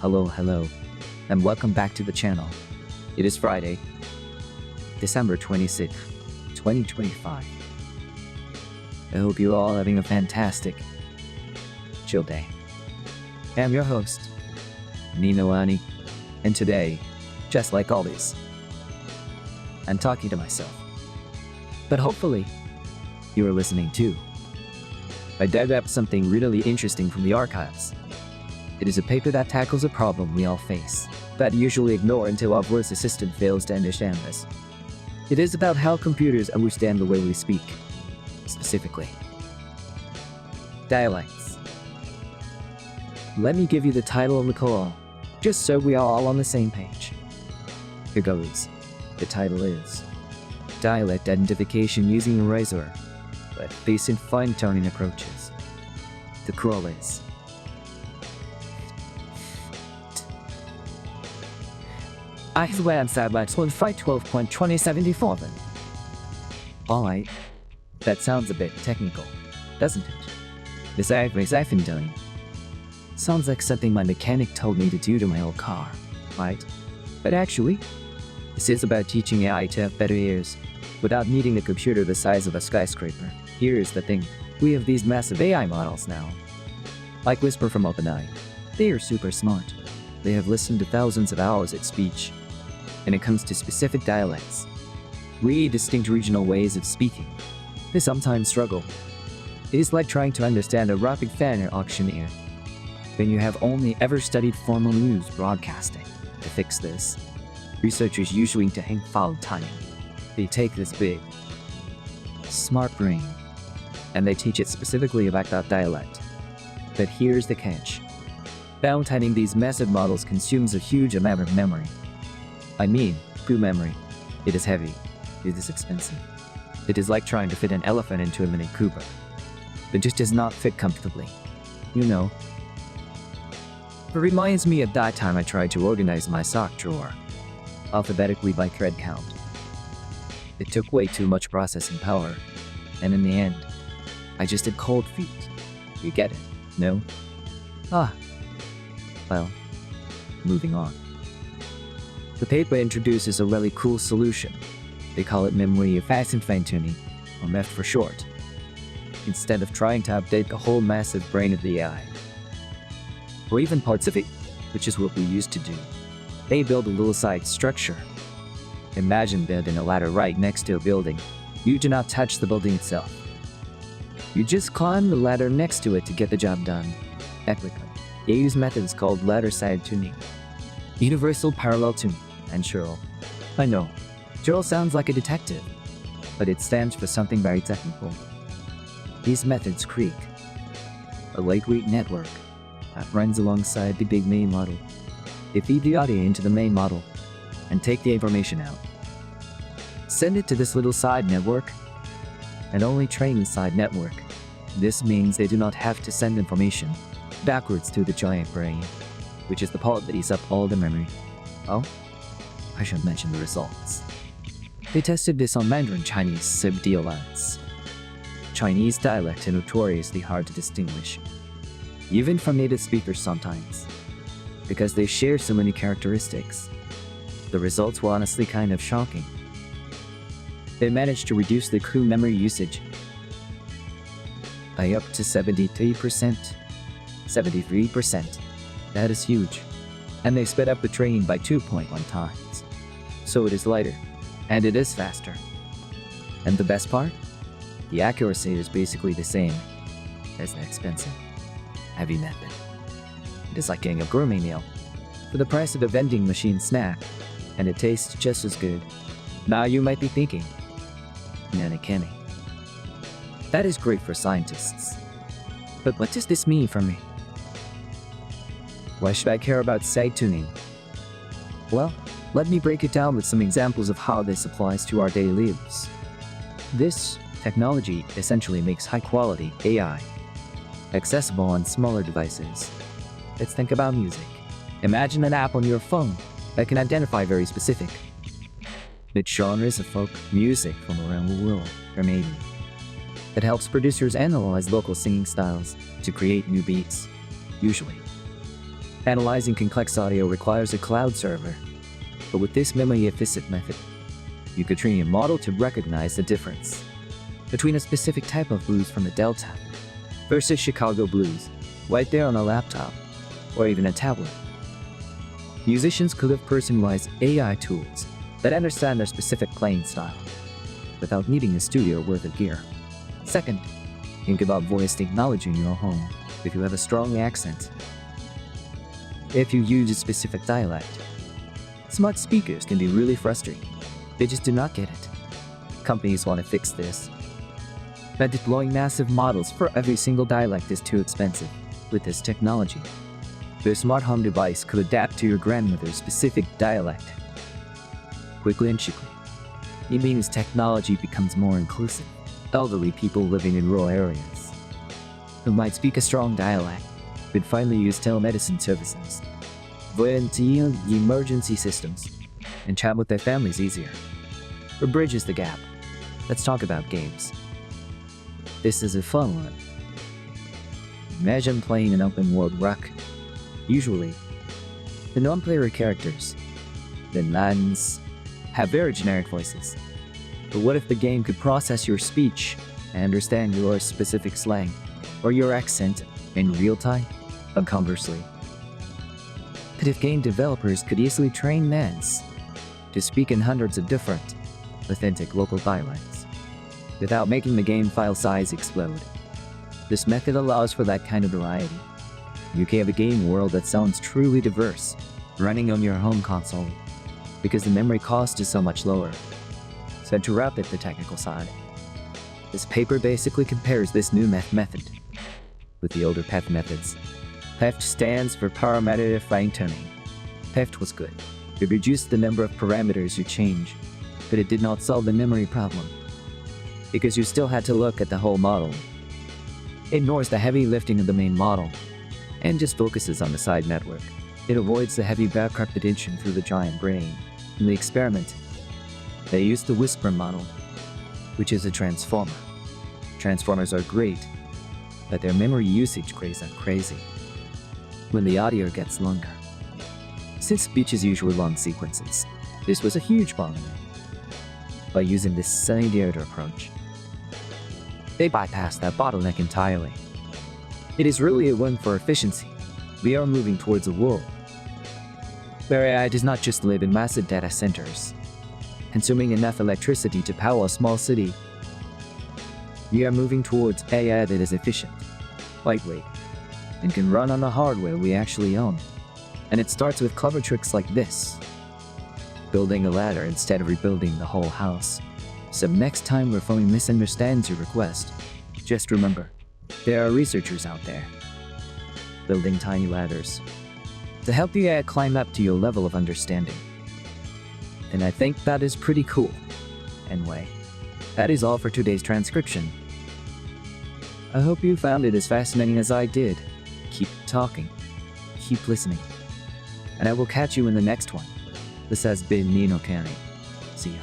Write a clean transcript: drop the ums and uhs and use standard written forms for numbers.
Hello, and welcome back to the channel. It is Friday, December 26th, 2025. I hope you're all having a fantastic, chill day. I'm your host, Nino-ani, and today, just like always, I'm talking to myself. But hopefully, you are listening too. I dug up something really interesting from the archives. It is a paper that tackles a problem we all face, but usually ignore until our voice assistant fails to understand us. It is about how computers understand the way we speak, specifically dialects. Let me give you the title of the call, just so we are all on the same page. Here goes. The title is Dialect Identification Using a Razor, but based in fine-tuning approaches. The call is I have website by 512.2074. Alright, that sounds a bit technical, doesn't it? This I've been doing. Sounds like something my mechanic told me to do to my old car, right? But actually, this is about teaching AI to have better ears, without needing a computer the size of a skyscraper. Here's the thing, we have these massive AI models now. Like Whisper from OpenAI. They are super smart. They have listened to thousands of hours of speech. When it comes to specific dialects, really distinct regional ways of speaking, they sometimes struggle. It is like trying to understand a rapid fan auctioneer when you have only ever studied formal news broadcasting. To fix this, researchers usually need to hang foul time. They take this big, smart brain, and they teach it specifically about that dialect. But here's the catch. Downtining these massive models consumes a huge amount of memory. I mean, true memory. It is heavy. It is expensive. It is like trying to fit an elephant into a Mini Cooper. It just does not fit comfortably. You know. It reminds me of that time I tried to organize my sock drawer, alphabetically by thread count. It took way too much processing power, and in the end, I just did cold feet. You get it, no? Well, moving on. The paper introduces a really cool solution. They call it memory effects and fine-tuning, or MEFT for short, instead of trying to update the whole massive brain of the AI. Or even parts of it, which is what we used to do. They build a little side structure. Imagine building a ladder right next to a building. You do not touch the building itself. You just climb the ladder next to it to get the job done. Technically, they use methods called ladder side tuning, universal parallel tuning, and SHERL. I know, SHERL sounds like a detective, but it stands for something very technical. These methods create a lightweight network that runs alongside the big main model. They feed the audio into the main model and take the information out. Send it to this little side network and only train the side network. This means they do not have to send information backwards to the giant brain, which is the part that eats up all the memory. Oh, I should mention the results. They tested this on Mandarin Chinese sub-dialects. Chinese dialects are notoriously hard to distinguish, even from native speakers sometimes, because they share so many characteristics. The results were honestly kind of shocking. They managed to reduce the crew memory usage by up to 73%. 73%. That is huge. And they sped up the training by 2.1 times. So it is lighter, and it is faster. And the best part? The accuracy is basically the same as the expensive, heavy method. It is like getting a gourmet meal for the price of a vending machine snack, and it tastes just as good. Now you might be thinking, Nano-ani. That is great for scientists. But what does this mean for me? Why should I care about side tuning? Well, let me break it down with some examples of how this applies to our daily lives. This technology essentially makes high-quality AI accessible on smaller devices. Let's think about music. Imagine an app on your phone that can identify very specific genres of folk music from around the world, or maybe it helps producers analyze local singing styles to create new beats. Usually, Analyzing complex audio requires a cloud server, but with this memory-efficient method, you could train a model to recognize the difference between a specific type of blues from the Delta versus Chicago blues right there on a laptop or even a tablet. Musicians could have personalized AI tools that understand their specific playing style without needing a studio worth of gear. Second, think about voice technology in your home if you have a strong accent. If you use a specific dialect, smart speakers can be really frustrating. They just do not get it. Companies want to fix this. But deploying massive models for every single dialect is too expensive. With this technology, your smart home device could adapt to your grandmother's specific dialect quickly and cheaply. It means technology becomes more inclusive. Elderly people living in rural areas who might speak a strong dialect could finally use telemedicine services, volunteer emergency systems, and chat with their families easier. Or bridges the gap. Let's talk about games. This is a fun one. Imagine playing an open-world rock. Usually, the non-player characters, the nuns, have very generic voices. But what if the game could process your speech and understand your specific slang or your accent in real time? And conversely, but if game developers could easily train nuns to speak in hundreds of different, authentic local dialects without making the game file size explode. This method allows for that kind of variety. You can have a game world that sounds truly diverse, running on your home console, because the memory cost is so much lower. So to wrap up the technical side, this paper basically compares this new MEFT method with the older PEFT methods. PEFT stands for parameter fine-tuning. PEFT was good. It reduced the number of parameters you change, but it did not solve the memory problem, because you still had to look at the whole model. It ignores the heavy lifting of the main model, and just focuses on the side network. It avoids the heavy back repetition through the giant brain. In the experiment, they used the Whisper model, which is a transformer. Transformers are great, but their memory usage goes up crazy when the audio gets longer. Since speech is usually long sequences, this was a huge bottleneck. By using this standard approach, they bypassed that bottleneck entirely. It is really a win for efficiency. We are moving towards a world where AI does not just live in massive data centers, consuming enough electricity to power a small city. We are moving towards AI that is efficient, lightweight, and can run on the hardware we actually own. And it starts with clever tricks like this: building a ladder instead of rebuilding the whole house. So next time your phone misunderstands your request, just remember, there are researchers out there building tiny ladders to help the AI climb up to your level of understanding. And I think that is pretty cool. Anyway, that is all for today's transcription. I hope you found it as fascinating as I did. Keep talking, keep listening, and I will catch you in the next one. This has been Nino-ani. See ya.